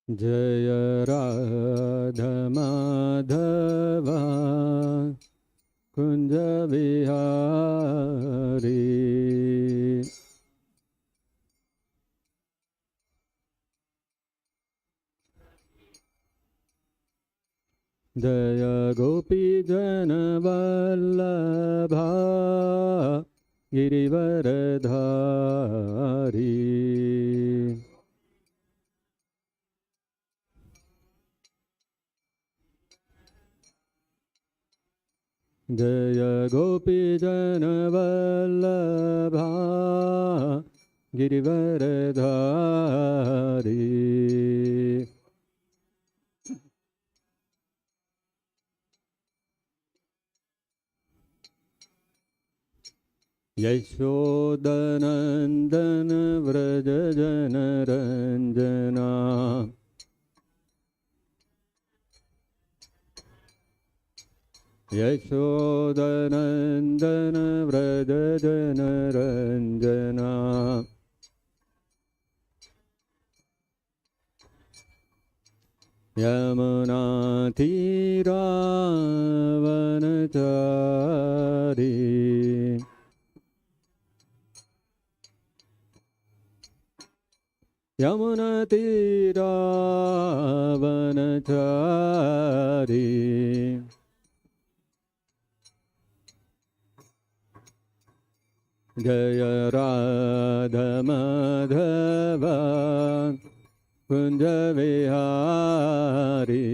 जय राधा माधवा कुंज विहारी। जय गोपी जन वल्लभा गिरिवरधारी। जय गोपी जन वल्लभा गिरिवरधारी। यशोदनन्दन व्रज जनरञ्जना। यशोदनन्दन व्रज जनरञ्जना। यमुनातीरावनचारी। यमुनातीरावनचारी। जय राधा माधवा कुंज विहारी।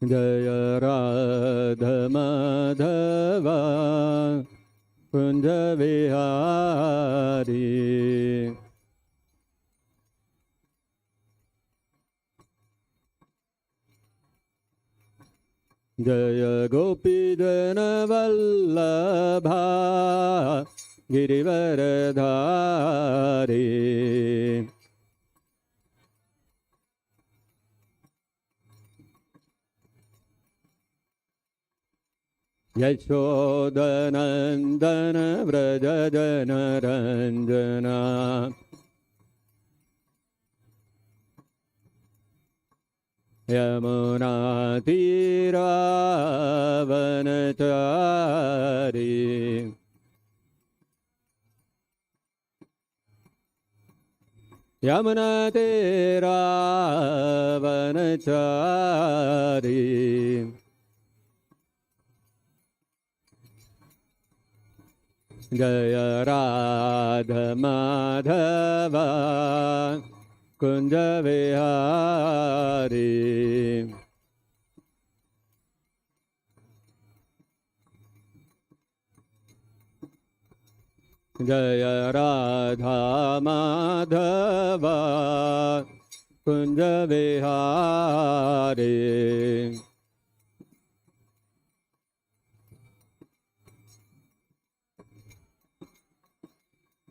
जय राधा माधवा कुंज विहारी। जय गोपी जन वल्लभा गिरिवरधारी। यशोदनन्दन व्रज जनरञ्जना। यमुनातीरावनचारी। यमुनातीरावनचारी। जय राधा माधवा कुंज विहारी। जय राधा माधवा कुंज विहारी।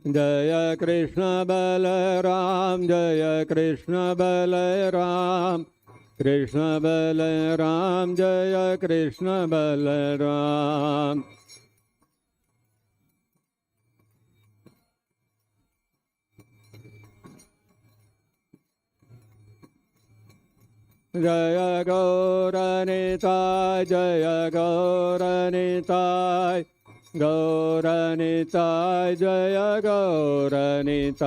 जय कृष्ण बलराम जय कृष्ण बलराम। कृष्ण बलराम जय कृष्ण बलराम। जय गौरनिताय जय गौरनिताय। गौरनिताय जय गौरनिताय।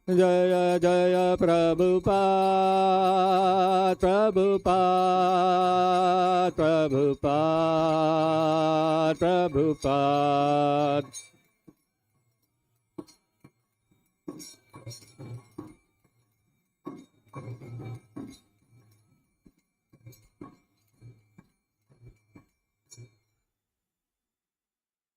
जय जय प्रभुपाद प्रभुपाद प्रभुपाद प्रभुपाद।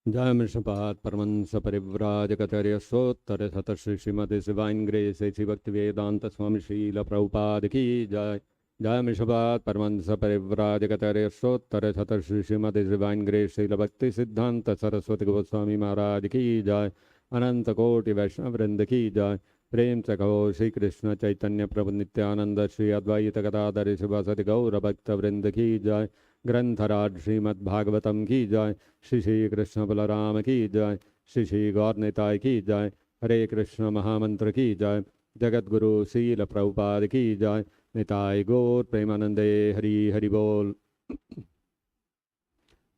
जय मिश्रपाद परमंस परिव्राजकचर्य सोत्तर सत श्री श्रीमती शिवाइन ग्रेस ऐसी भक्ति वेदांत स्वामी शील प्रभुपाद की जय। जय मिश्रपाद परमंस परिव्राजकचर्य सोत्तर सत श्री श्रीमती शिवाइन ग्रेस शील भक्ति सिद्धांत सरस्वती गोस्वामी महाराज की जय। अनंत कोटि वैष्णव वृंद की जय। प्रेम च कहो श्री कृष्ण चैतन्य प्रभु नित्यानंद श्री अद्वैत गदाधर शिवासदि गौर भक्त वृंद की जय। ग्रंथराज श्रीमद्-भागवतम की जय। श्री श्री कृष्ण बलराम की जय। श्री श्री गौर निताय की जय। हरे कृष्ण महामंत्र की जय। जगत गुरु शील प्रभुपाद की जय। निताय गौर प्रेमानंदे हरि हरि बोल।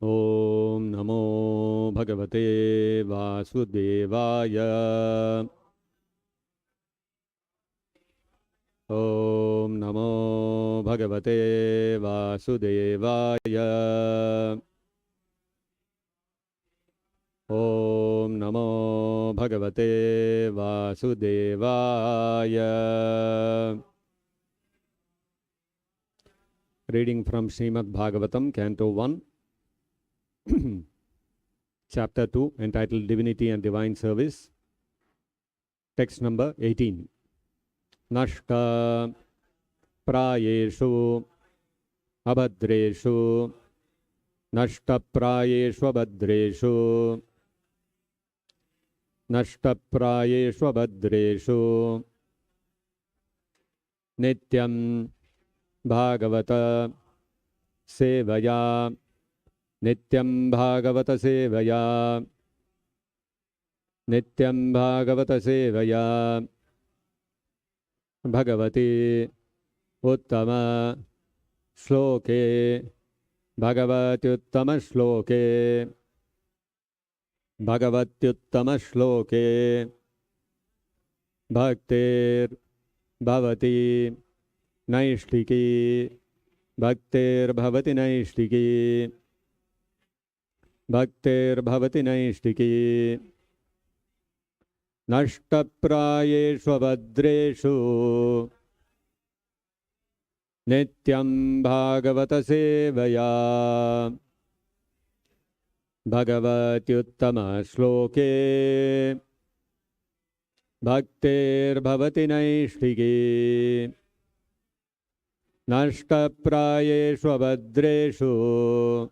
ओम नमो भगवते वासुदेवाय। ओम नमो भगवते वासुदेवाय। ओम नमो भगवते वासुदेवाय। Reading from Srimad-Bhagavatam, Canto 1, Chapter 2, entitled Divinity and Divine Service. Text number 18. Nashta prayeshu abhadreshu. Nashta prayeshu abhadreshu. Nashta prayeshu abhadreshu. Nityam Bhagavata sevaya. Nityam Bhagavata sevaya. Nityam Bhagavata sevaya. Bhagavati uttama shloke. Bhagavati uttama shloke. Bhagavati uttama shloke. Bhaktir bhavati naishtiki. Bhaktir bhavati naishtiki. Bhaktir bhavati naishtiki. Nashtaprayeshu abhadreshu. Nityam Bhagavata sevaya. Bhagavati uttama shloke. Bhaktir bhavati naishtiki. Nashtaprayeshu abhadreshu.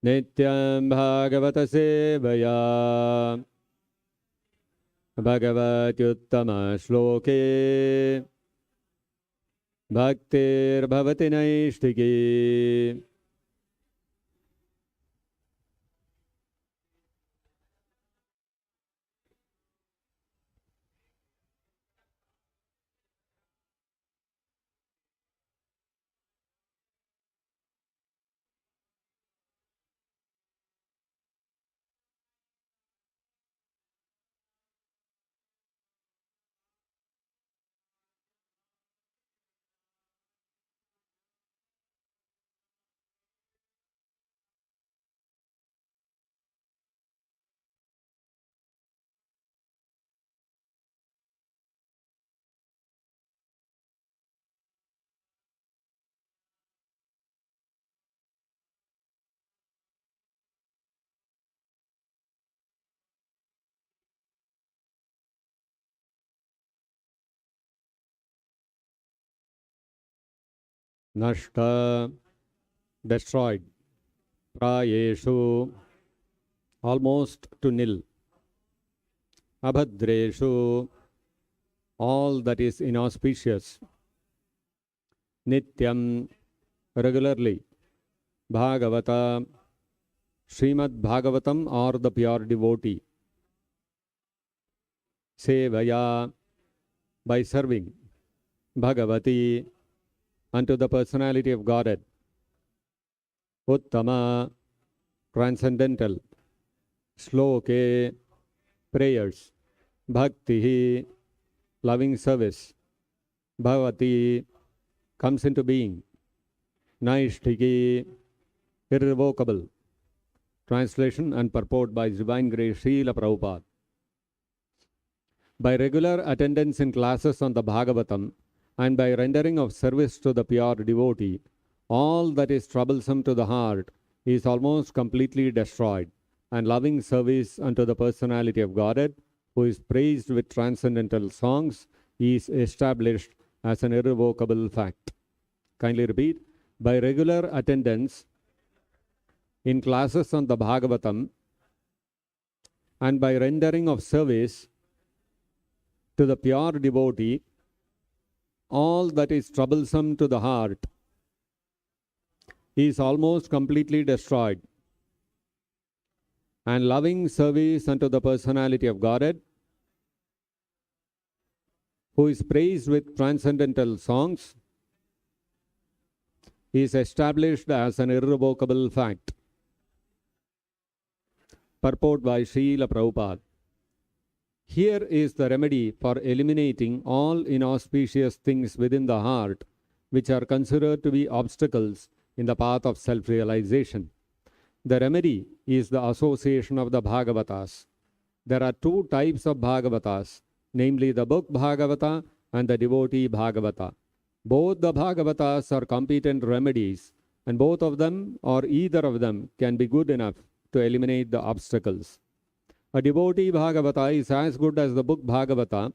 Nityam Bhagavata sevaya. Bhagavati uttama shloke. Bhaktir bhavati naishtiki. Nashta, destroyed. Prayeshu, almost to nil. Abhadreshu, all that is inauspicious. Nityam, regularly. Bhagavata, Srimad-Bhagavatam or the pure devotee. Sevaya, by serving. Bhagavati, unto the personality of Godhead. Uttama, transcendental. Shloke, prayers. Bhakti, loving service. Bhavati, comes into being. Naishtiki, irrevocable. Translation and purport by His Divine Grace Srila Prabhupada. By regular attendance in classes on the Bhagavatam and by rendering of service to the pure devotee, all that is troublesome to the heart is almost completely destroyed, and loving service unto the personality of Godhead, who is praised with transcendental songs, is established as an irrevocable fact. Kindly repeat. By regular attendance in classes on the Bhagavatam and by rendering of service To the pure devotee, all that is troublesome to the heart is almost completely destroyed, and loving service unto the personality of Godhead, who is praised with transcendental songs, is established as an irrevocable fact. Purport by Srila Prabhupada. Here is the remedy for eliminating all inauspicious things within the heart which are considered to be obstacles in the path of self-realization. The remedy is the association of the Bhagavatas. There are two types of Bhagavatas, namely the book Bhagavata and the devotee Bhagavata. Both the Bhagavatas are competent remedies, and both of them or either of them can be good enough to eliminate the obstacles. A devotee Bhagavata is as good as the book Bhagavata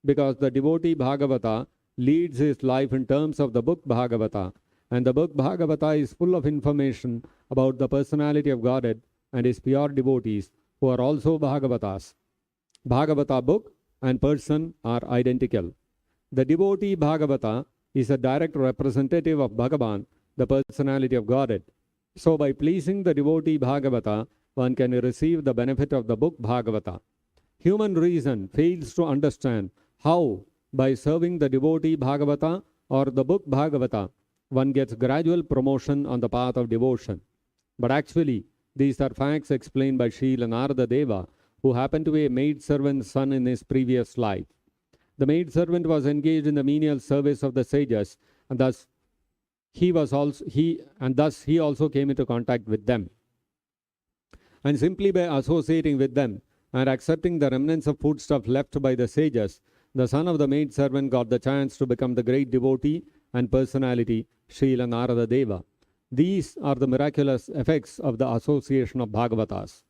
because the devotee Bhagavata leads his life in terms of the book Bhagavata, and the book Bhagavata is full of information about the personality of Godhead and his pure devotees who are also Bhagavatas. Bhagavata book and person are identical. The devotee Bhagavata is a direct representative of Bhagavan, the personality of Godhead. So by pleasing the devotee Bhagavata, one can receive the benefit of the book Bhagavata. Human reason fails to understand how, by serving the devotee Bhagavata or the book Bhagavata, one gets gradual promotion on the path of devotion. But actually, these are facts explained by Srila Narada Deva, who happened to be a maidservant's son in his previous life. The maidservant was engaged in the menial service of the sages, and thus he also came into contact with them. And simply by associating with them and accepting the remnants of foodstuff left by the sages, the son of the maidservant got the chance to become the great devotee and personality Srila Narada Deva. These are the miraculous effects of the association of Bhagavatas.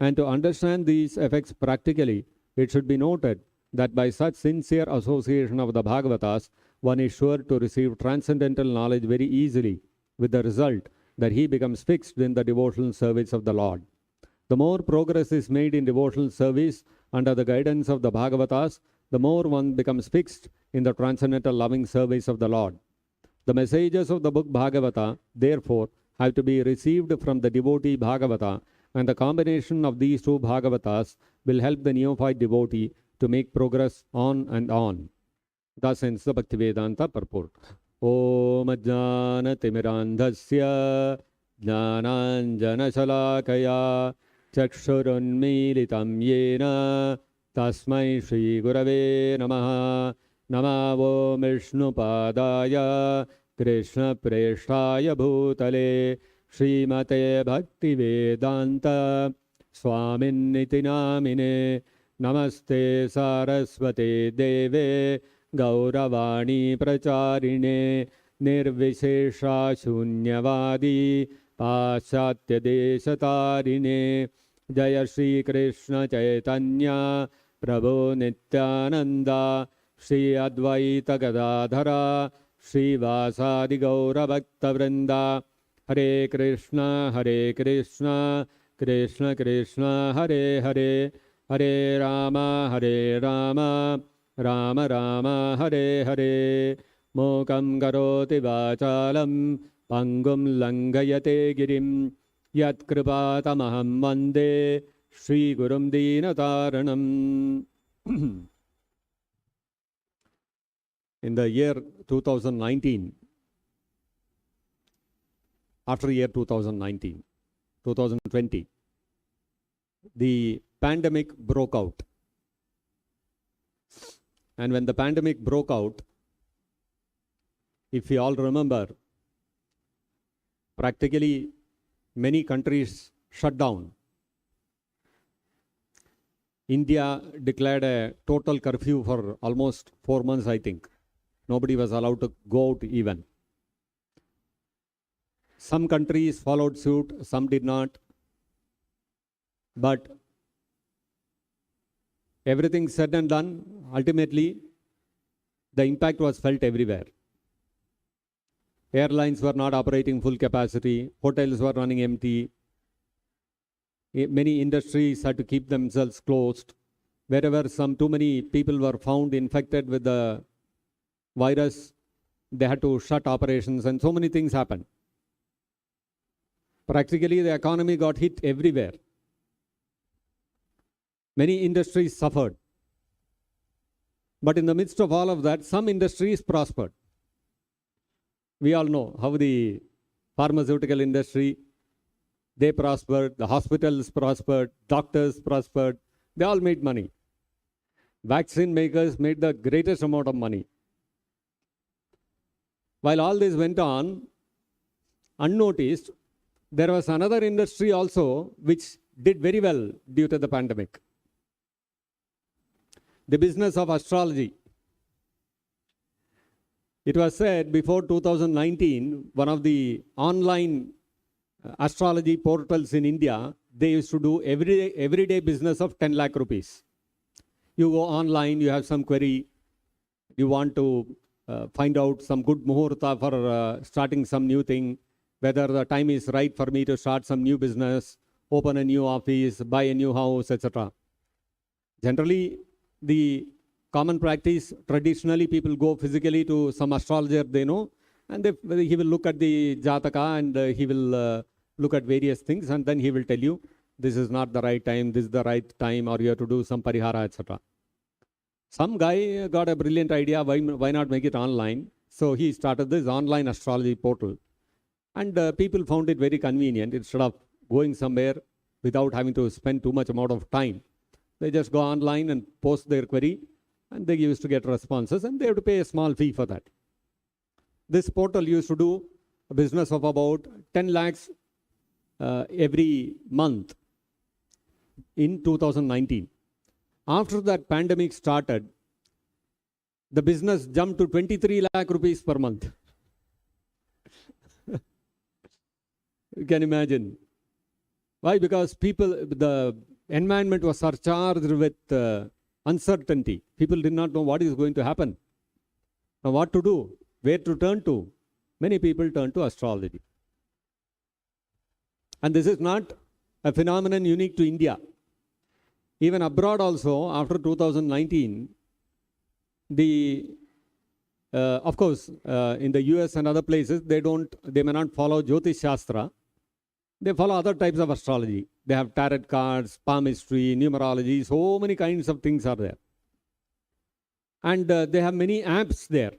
And to understand these effects practically, it should be noted that by such sincere association of the Bhagavatas, one is sure to receive transcendental knowledge very easily, with the result that he becomes fixed in the devotional service of the Lord. The more progress is made in devotional service under the guidance of the Bhagavatas, the more one becomes fixed in the transcendental loving service of the Lord. The messages of the book Bhagavata, therefore, have to be received from the devotee Bhagavata, and the combination of these two Bhagavatas will help the neophyte devotee to make progress on and on. Thus ends the Bhaktivedanta purport. Om Ajnana Timirandhasya Jnananjana Shalakaya Chakshurunmilitam Yena Tasmai Shri Gurave Namaha Namavo Vishnupadaya Krishna Preshtaya Bhutale Srimate Bhaktivedanta Swaminiti Namine Namaste Saraswate Deve Gauravani Pracharine Nirvishesha Shunyavadi Paschatya Deshatarine Jaya Shri Krishna Chaitanya Prabhu Nityananda Shri Advaita Gadadhara Shri Vasadi Gaura Bhakta Vrinda Hare Krishna Krishna Krishna Hare Hare Hare Rama Rama Rama Hare Hare Mokam Karoti Vachalam Pangum Langayate Girim Yat Kripatamaham Vande Shri Gurum Dinataranam. In the year 2019, after year 2019, 2020, the pandemic broke out. And when the pandemic broke out, if you all remember, practically many countries shut down. India declared a total curfew for almost 4 months, I think. Nobody was allowed to go out even. Some countries followed suit, some did not. But everything said and done, ultimately, the impact was felt everywhere. Airlines were not operating full capacity, hotels were running empty, many industries had to keep themselves closed, Wherever some too many people were found infected with the virus, they had to shut operations and so many things happened. Practically, the economy got hit everywhere. Many industries suffered. But in the midst of all of that, some industries prospered. We all know how the pharmaceutical industry, they prospered, the hospitals prospered, doctors prospered, they all made money. Vaccine makers made the greatest amount of money. While all this went on, unnoticed, there was another industry also which did very well due to the pandemic. The business of astrology. It was said before 2019, one of the online astrology portals in India, they used to do everyday business of 10 lakh rupees. You go online, you have some query, you want to find out some good muhurta for starting some new thing, whether the time is right for me to start some new business, open a new office, buy a new house, etc. Generally, the common practice, traditionally people go physically to some astrologer they know, and he will look at the jataka and he will look at various things, and then he will tell you, this is not the right time, this is the right time, or you have to do some parihara, etc. Some guy got a brilliant idea, why not make it online? So he started this online astrology portal. And people found it very convenient. Instead of going somewhere without having to spend too much amount of time, they just go online and post their query, and they used to get responses, and they have to pay a small fee for that. This portal used to do a business of about 10 lakhs every month in 2019. After that pandemic started, the business jumped to 23 lakh rupees per month. You can imagine. Why? Because the environment was surcharged with uncertainty. People did not know what is going to happen. Now what to do? Where to turn to? Many people turn to astrology. And this is not a phenomenon unique to India. Even abroad also, after 2019, of course, in the US and other places, they may not follow Jyotish Shastra. They follow other types of astrology. They have tarot cards, palmistry, numerology, so many kinds of things are there. And they have many apps there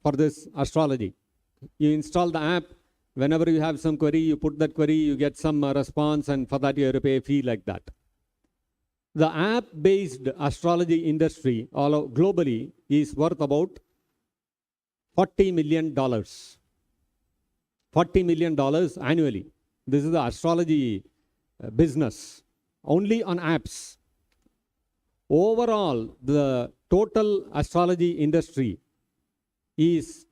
for this astrology. You install the app, whenever you have some query, you put that query, you get some response, and for that you have to pay a fee like that. The app-based astrology industry globally is worth about $40 million. $40 million annually. This is the astrology business, only on apps. Overall, the total astrology industry is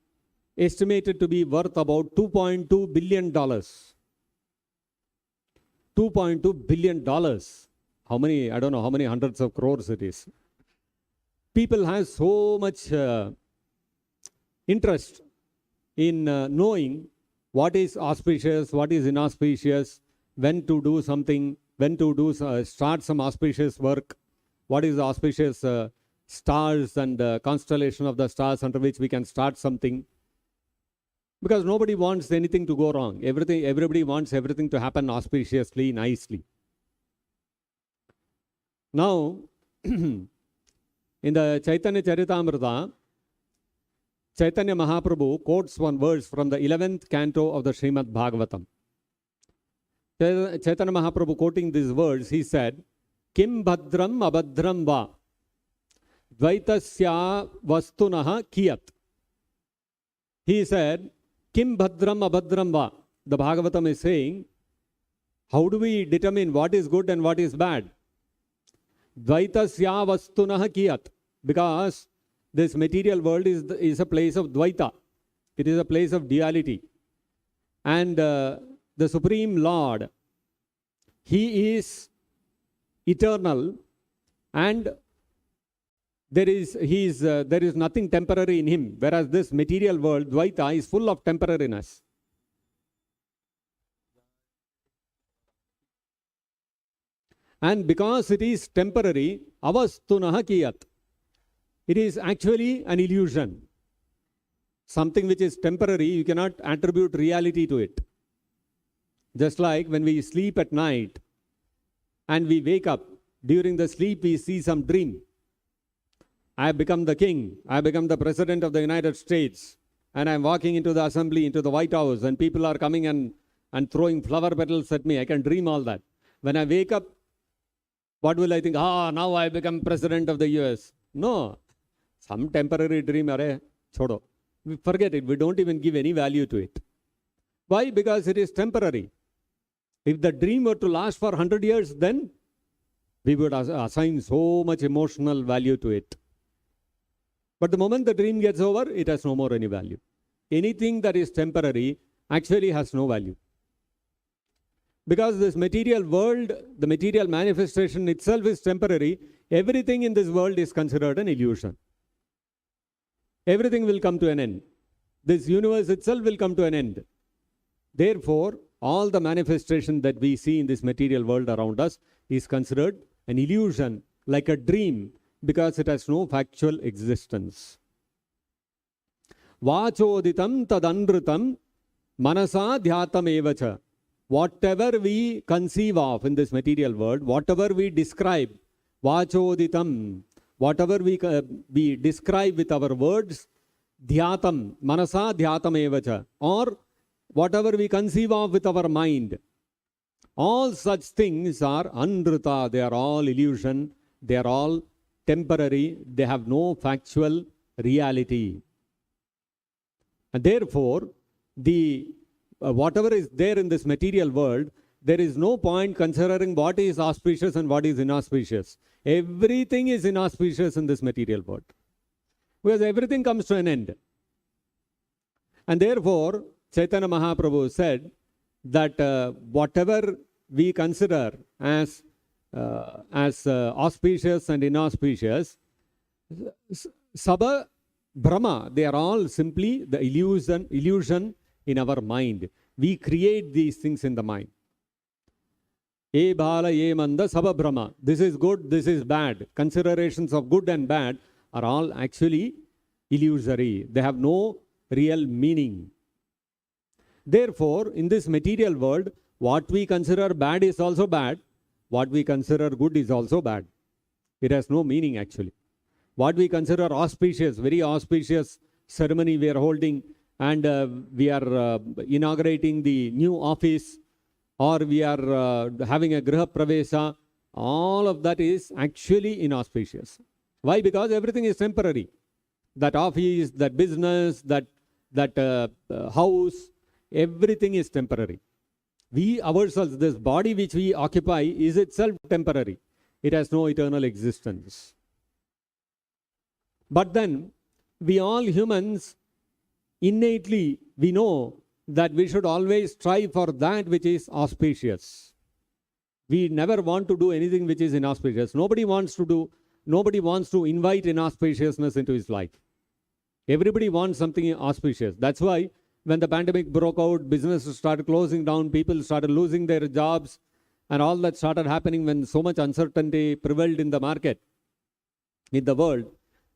estimated to be worth about $2.2 billion. $2.2 billion. How many? I don't know how many hundreds of crores it is. People have so much interest in knowing what is auspicious, what is inauspicious, when to do something, when to start some auspicious work, what is the auspicious stars and constellation of the stars under which we can start something. Because nobody wants anything to go wrong. Everybody wants everything to happen auspiciously, nicely. Now, in the Chaitanya Charitamrita, Chaitanya Mahaprabhu quotes one verse from the 11th canto of the Srimad-Bhagavatam. Chaitanya Mahaprabhu quoting this verse, he said, Kim bhadram abhadram va dvaitasya vastunaha kiyat. He said, Kim bhadram abhadram va. The Bhagavatam is saying, how do we determine what is good and what is bad? Dvaitasya vastunaha kiyat. Because this material world is a place of Dvaita. It is a place of duality. And the Supreme Lord, He is eternal, and there is nothing temporary in Him. Whereas this material world, Dvaita, is full of temporariness. And because it is temporary, avastunaha kiyat. It is actually an illusion. Something which is temporary, you cannot attribute reality to it. Just like when we sleep at night and we wake up, during the sleep we see some dream. I have become the king, I have become the president of the United States, and I am walking into the assembly, into the White House, and people are coming and throwing flower petals at me. I can dream all that. When I wake up, what will I think? Now I become president of the US. No. Some temporary dream, chodo. We forget it. We don't even give any value to it. Why? Because it is temporary. If the dream were to last for 100 years, then we would assign so much emotional value to it. But the moment the dream gets over, it has no more any value. Anything that is temporary actually has no value. Because this material world, the material manifestation itself is temporary, everything in this world is considered an illusion. Everything will come to an end. This universe itself will come to an end. Therefore, all the manifestation that we see in this material world around us is considered an illusion, like a dream, because it has no factual existence. Vachoditam tadandritam manasa dhyatam evacha. Whatever we conceive of in this material world, whatever we describe, vachoditam, whatever we describe with our words, dhyatam, manasa dhyatam evacha, or whatever we conceive of with our mind, all such things are anrita, they are all illusion, they are all temporary, they have no factual reality. And therefore, whatever is there in this material world, there is no point considering what is auspicious and what is inauspicious. Everything is inauspicious in this material world. Because everything comes to an end. And therefore, Chaitanya Mahaprabhu said that whatever we consider as auspicious and inauspicious, Sabha Brahma, they are all simply the illusion in our mind. We create these things in the mind. E bhala, e manda, sabha brahma. This is good, this is bad. Considerations of good and bad are all actually illusory. They have no real meaning. Therefore, in this material world, what we consider bad is also bad. What we consider good is also bad. It has no meaning actually. What we consider auspicious, very auspicious ceremony we are holding, and we are inaugurating the new office, or we are having a Griha Pravesa, all of that is actually inauspicious. Why? Because everything is temporary. That office, that business, that house, everything is temporary. We ourselves, this body which we occupy is itself temporary. It has no eternal existence. But then, we all humans, innately, we know that we should always strive for that which is auspicious. We never want to do anything which is inauspicious. Nobody wants to invite inauspiciousness into his life. Everybody wants something auspicious. That's why when the pandemic broke out, businesses started closing down, people started losing their jobs, and all that started happening when so much uncertainty prevailed in the market, in the world.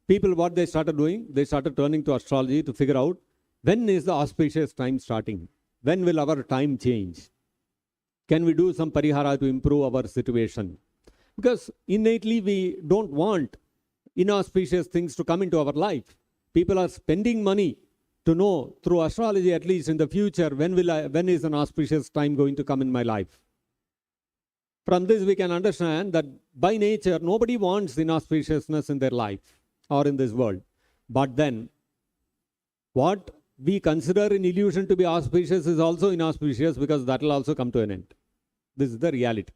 People, what they started doing, they started turning to astrology to figure out when is the auspicious time starting? When will our time change? Can we do some parihara to improve our situation? Because innately we don't want inauspicious things to come into our life. People are spending money to know through astrology, at least in the future, when is an auspicious time going to come in my life? From this we can understand that by nature nobody wants inauspiciousness in their life or in this world. But then, what we consider an illusion to be auspicious is also inauspicious, because that will also come to an end. This is the reality.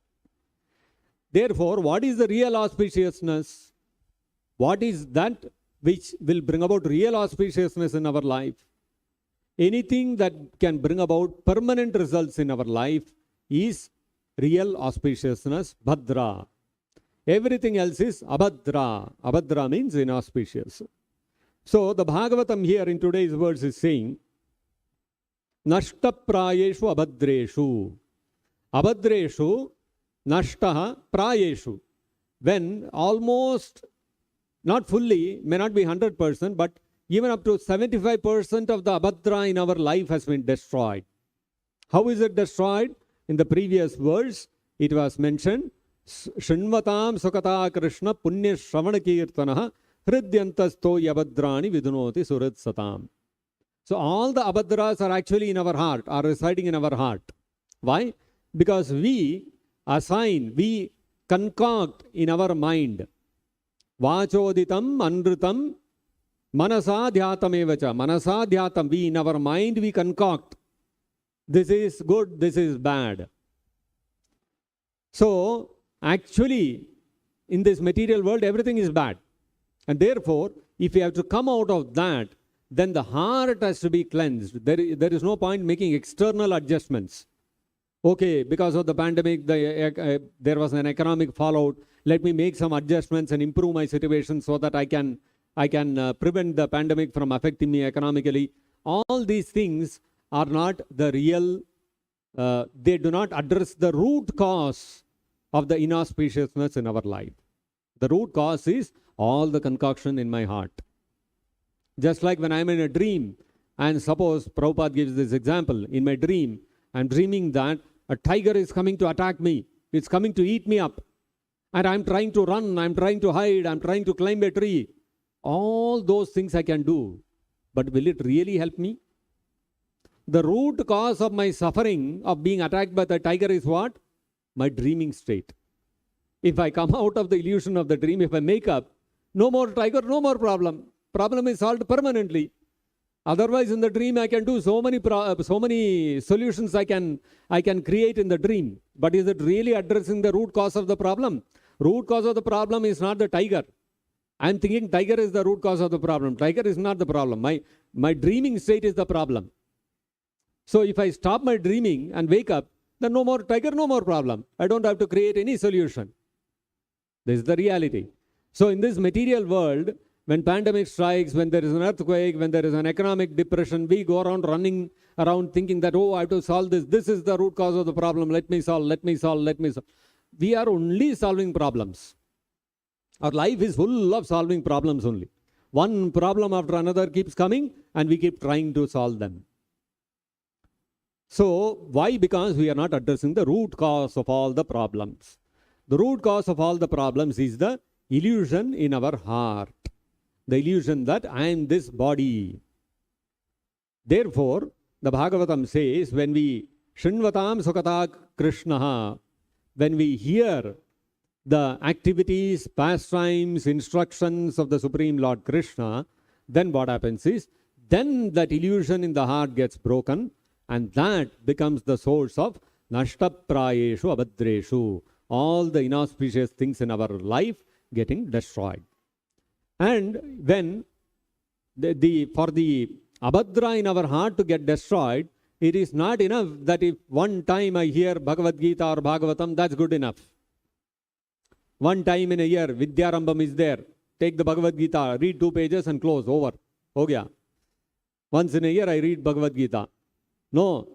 Therefore, what is the real auspiciousness? What is that which will bring about real auspiciousness in our life? Anything that can bring about permanent results in our life is real auspiciousness, Bhadra. Everything else is Abhadra. Abhadra means inauspicious. So the Bhagavatam here in today's verse is saying, Nashta prayeshu abhadreshu. Abhadreshu, Nashtaha prayeshu. When almost, not fully, may not be 100%, but even up to 75% of the abhadra in our life has been destroyed. How is it destroyed? In the previous verse, it was mentioned, Shinvatam Sukata Krishna Punya Shravana Kirtanaha Hridyantasto Yabhadrani Vidunoti Surat Satam. So all the abhadras are actually in our heart, are residing in our heart. Why? Because we assign, we concoct in our mind. Vachoditam Anritam Manasa Dhyatam. Manasa Dhyatam. We in our mind we concoct. This is good, this is bad. So actually in this material world everything is bad. And therefore, if we have to come out of that, then the heart has to be cleansed. There is no point making external adjustments. Okay, because of the pandemic, there was an economic fallout. Let me make some adjustments and improve my situation so that I can prevent the pandemic from affecting me economically. All these things are not the real, they do not address the root cause of the inauspiciousness in our life. The root cause is all the concoction in my heart. Just like when I'm in a dream, and suppose Prabhupada gives this example, in my dream, I'm dreaming that a tiger is coming to attack me. It's coming to eat me up. And I'm trying to run, I'm trying to hide, I'm trying to climb a tree. All those things I can do. But will it really help me? The root cause of my suffering of being attacked by the tiger is what? My dreaming state. If I come out of the illusion of the dream, if I make up, no more tiger, no more problem. Problem is solved permanently. Otherwise, in the dream, I can do so many solutions I can create in the dream. But is it really addressing the root cause of the problem? Root cause of the problem is not the tiger. I'm thinking tiger is the root cause of the problem. Tiger is not the problem. My dreaming state is the problem. So if I stop my dreaming and wake up, then no more tiger, no more problem. I don't have to create any solution. This is the reality. So in this material world, when pandemic strikes, when there is an earthquake, when there is an economic depression, we go around running around thinking that, oh, I have to solve this. This is the root cause of the problem. Let me solve, let me solve, let me solve. We are only solving problems. Our life is full of solving problems only. One problem after another keeps coming and we keep trying to solve them. So why? Because we are not addressing the root cause of all the problems. The root cause of all the problems is the illusion in our heart. The illusion that I am this body. Therefore, the Bhagavatam says, when we Shinvatam Sukata Krishna, when we hear the activities, pastimes, instructions of the Supreme Lord Krishna, then what happens is, then that illusion in the heart gets broken, and that becomes the source of Nashtaprayeshu Abhadreshu, all the inauspicious things in our life getting destroyed. And when for the abhadra in our heart to get destroyed, it is not enough that if one time I hear Bhagavad-gita or Bhagavatam, that's good enough. One time in a year, Vidyarambham is there. Take the Bhagavad-gita, read 2 pages and close, over. Ho gaya. Once in a year I read Bhagavad-gita. No.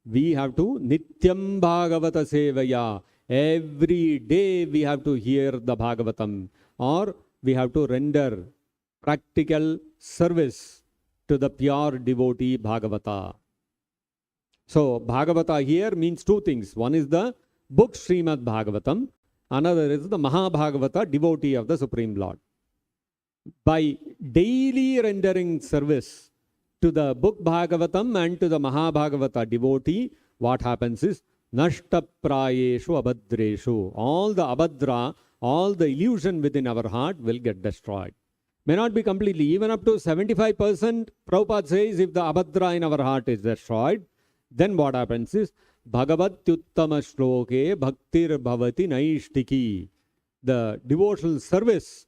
We have to Nityam Bhagavata Sevaya. Every day we have to hear the Bhagavatam, or we have to render practical service to the pure devotee Bhagavata. So Bhagavata here means 2 things. One is the book Srimad-Bhagavatam. Another is the Mahabhagavata, devotee of the Supreme Lord. By daily rendering service to the book Bhagavatam and to the Mahabhagavata devotee, what happens is Nashtaprayeshu Abhadreshu. All the abhadra, all the illusion within our heart will get destroyed. May not be completely, even up to 75%, Prabhupada says, if the abhadra in our heart is destroyed, then what happens is Bhagavad-tyuttama shloke bhaktir bhavati naishtiki. The devotional service,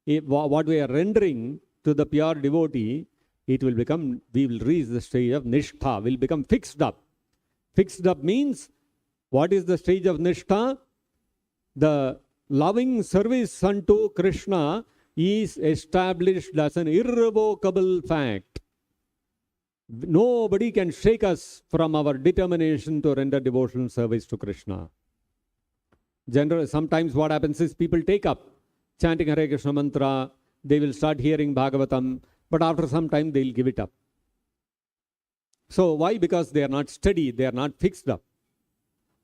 what we are rendering to the pure devotee, it will become, we will reach the stage of nishtha, will become fixed up. Fixed up means, what is the stage of nishtha? The loving service unto Krishna is established as an irrevocable fact. Nobody can shake us from our determination to render devotional service to Krishna. Sometimes what happens is people take up chanting Hare Krishna mantra, they will start hearing Bhagavatam, but after some time they'll give it up. So why? Because they are not steady, they are not fixed up.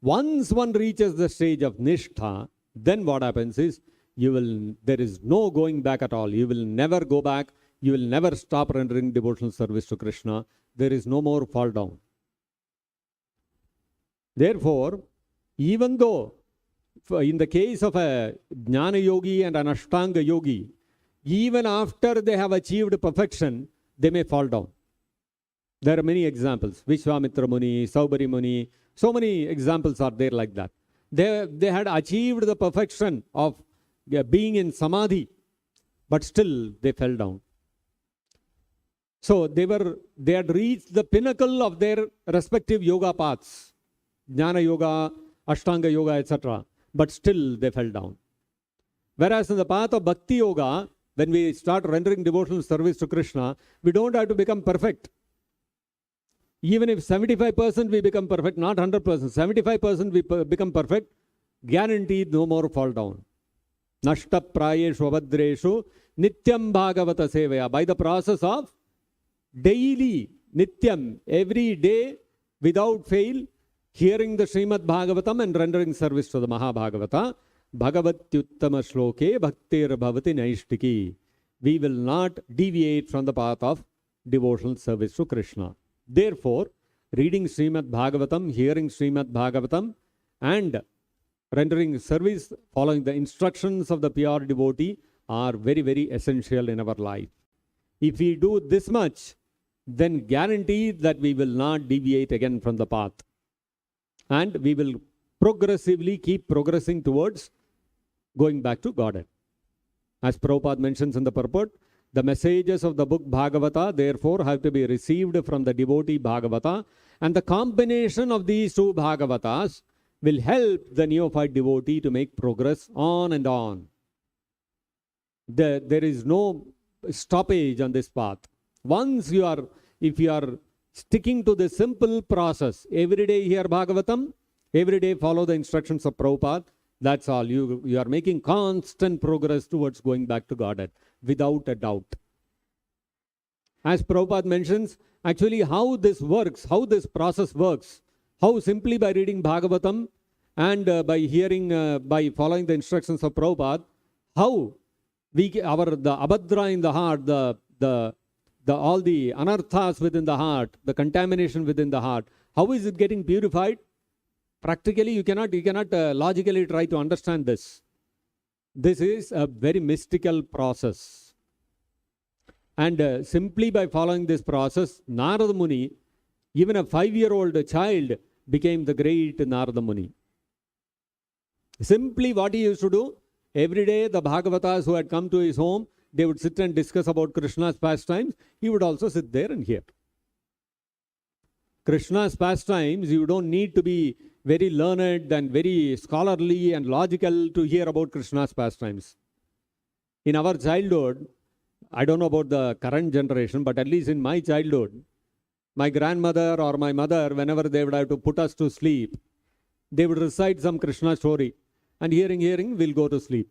Once one reaches the stage of Nishtha, then what happens is there is no going back at all. You will never go back. You will never stop rendering devotional service to Krishna. There is no more fall down. Therefore, even though in the case of a Jnana Yogi and an Ashtanga Yogi, even after they have achieved perfection, they may fall down. There are many examples. Vishwamitra Muni, Saubhari Muni, so many examples are there like that. They had achieved the perfection of being in Samadhi, but still they fell down. So they had reached the pinnacle of their respective yoga paths, Jnana Yoga, Ashtanga Yoga, etc. But still they fell down. Whereas in the path of Bhakti Yoga, when we start rendering devotional service to Krishna, we don't have to become perfect. Even if 75% we become perfect, not 100%, 75% we become perfect, guaranteed no more fall down. Nashta prayeshu abhadreshu nityam bhagavata sevaya. By the process of daily, nityam, every day, without fail, hearing the Srimad-Bhagavatam and rendering service to the Mahabhagavata, Bhagavatyuttama shloke bhaktir bhavati naishtiki. We will not deviate from the path of devotional service to Krishna. Therefore, reading Srimad-Bhagavatam, hearing Srimad-Bhagavatam, and rendering service, following the instructions of the pure devotee are very, very essential in our life. If we do this much, then guaranteed that we will not deviate again from the path. And we will progressively keep progressing towards going back to Godhead. As Prabhupada mentions in the purport, the messages of the book Bhagavata, therefore, have to be received from the devotee Bhagavata, and the combination of these two Bhagavatas will help the neophyte devotee to make progress on and on. There is no stoppage on this path. If you are sticking to the simple process, every day hear Bhagavatam, every day follow the instructions of Prabhupada, that's all. You are making constant progress towards going back to Godhead, without a doubt. As Prabhupada mentions, actually how this works, how this process works, how simply by reading Bhagavatam and by following the instructions of Prabhupada, how the abhadra in the heart, all the anarthas within the heart, the contamination within the heart, how is it getting purified? Practically, you cannot logically try to understand this. This is a very mystical process. And simply by following this process, Narada Muni, even a 5-year-old child, became the great Narada Muni. Simply what he used to do, every day the Bhagavatas who had come to his home, they would sit and discuss about Krishna's pastimes. He would also sit there and hear. Krishna's pastimes, you don't need to be very learned and very scholarly and logical to hear about Krishna's pastimes. In our childhood, I don't know about the current generation, but at least in my childhood, my grandmother or my mother, whenever they would have to put us to sleep, they would recite some Krishna story, and hearing, we'll go to sleep.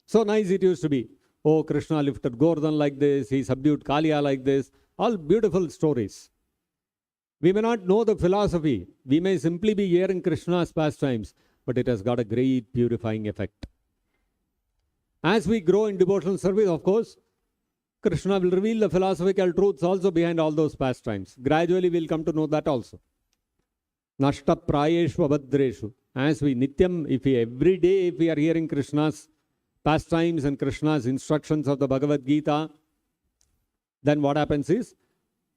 So nice it used to be. Oh, Krishna lifted Govardhan like this, he subdued Kaliya like this, all beautiful stories. We may not know the philosophy. We may simply be hearing Krishna's pastimes, but it has got a great purifying effect. As we grow in devotional service, of course, Krishna will reveal the philosophical truths also behind all those pastimes. Gradually, we'll come to know that also. Nashta prayeshu abhadreshu. As we nityam, every day if we are hearing Krishna's pastimes and Krishna's instructions of the Bhagavad-gita, then what happens is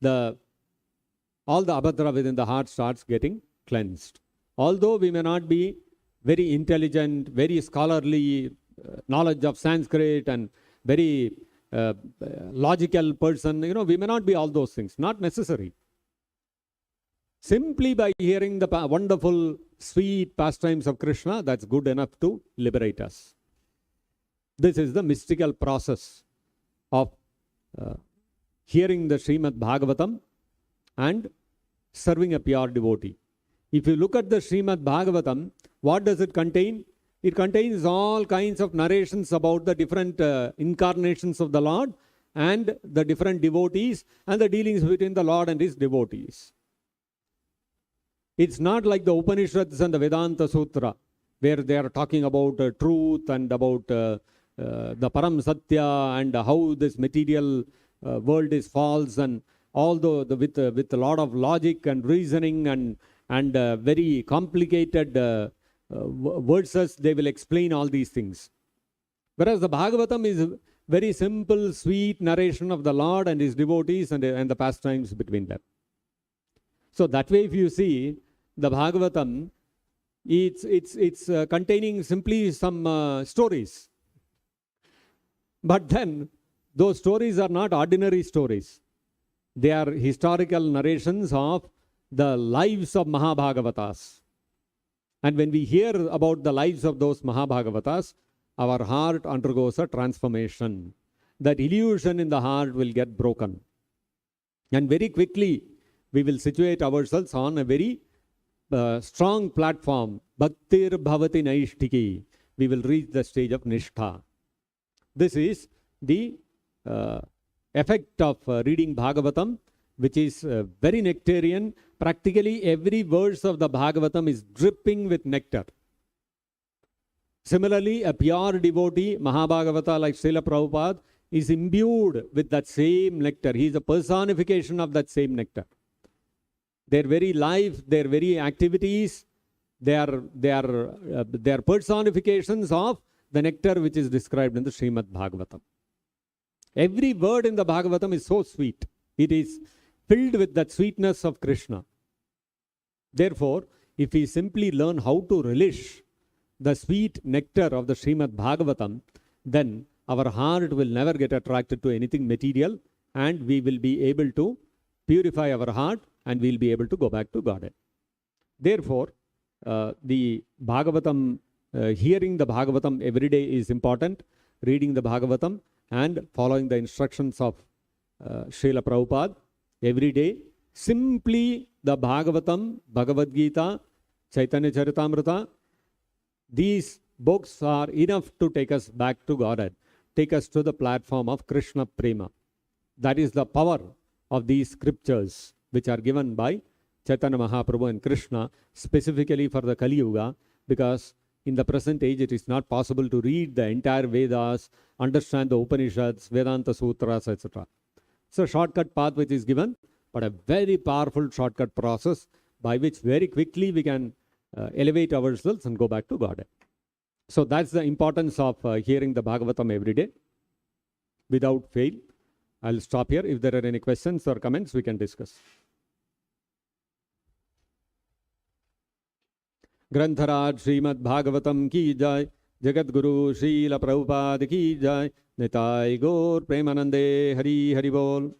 all the abhadra within the heart starts getting cleansed. Although we may not be very intelligent, very scholarly, knowledge of Sanskrit and very logical person, we may not be all those things. Not necessary. Simply by hearing the wonderful, sweet pastimes of Krishna, that's good enough to liberate us. This is the mystical process of hearing the Srimad-Bhagavatam and serving a pure devotee. If you look at the Srimad-Bhagavatam, what does it contain? It contains all kinds of narrations about the different incarnations of the Lord and the different devotees and the dealings between the Lord and his devotees. It's not like the Upanishads and the Vedanta Sutra, where they are talking about truth and about the Param Satya and how this material world is false, and although with a lot of logic and reasoning and very complicated verses, they will explain all these things. Whereas the Bhagavatam is very simple, sweet narration of the Lord and his devotees and the pastimes between them. So that way, if you see the Bhagavatam, it's containing simply some stories. But then those stories are not ordinary stories. They are historical narrations of the lives of Mahabhagavatas. And when we hear about the lives of those Mahabhagavatas, our heart undergoes a transformation. That illusion in the heart will get broken. And very quickly, we will situate ourselves on a very strong platform. Bhaktir Bhavati Naishtiki. We will reach the stage of Nishtha. This is the effect of reading Bhagavatam, which is very nectarian. Practically every verse of the Bhagavatam is dripping with nectar. Similarly, a pure devotee, Mahabhagavata like Srila Prabhupada, is imbued with that same nectar. He is a personification of that same nectar. Their very life, their very activities, they are personifications of the nectar which is described in the Srimad-Bhagavatam. Every word in the Bhagavatam is so sweet. It is filled with that sweetness of Krishna. Therefore, if we simply learn how to relish the sweet nectar of the Srimad-Bhagavatam, then our heart will never get attracted to anything material, and we will be able to purify our heart and we will be able to go back to Godhead. Therefore, the Bhagavatam, hearing the Bhagavatam every day is important. Reading the Bhagavatam and following the instructions of Srila Prabhupada every day. Simply the Bhagavatam, Bhagavad-gita, Chaitanya Charitamrita, these books are enough to take us back to Godhead, take us to the platform of Krishna Prema. That is the power of these scriptures which are given by Chaitanya Mahaprabhu and Krishna specifically for the Kali Yuga, because in the present age it is not possible to read the entire Vedas, understand the Upanishads, Vedanta Sutras, etc. So shortcut path which is given, but a very powerful shortcut process by which very quickly we can elevate ourselves and go back to Godhead. So that's the importance of hearing the Bhagavatam every day without fail. I'll stop here. If there are any questions or comments, we can discuss. Grantharaj Srimad-Bhagavatam ki jai, Jagat Guru Srila Prabhupada ki jai, Nitai Gaur Premanande Hari Hari Bol.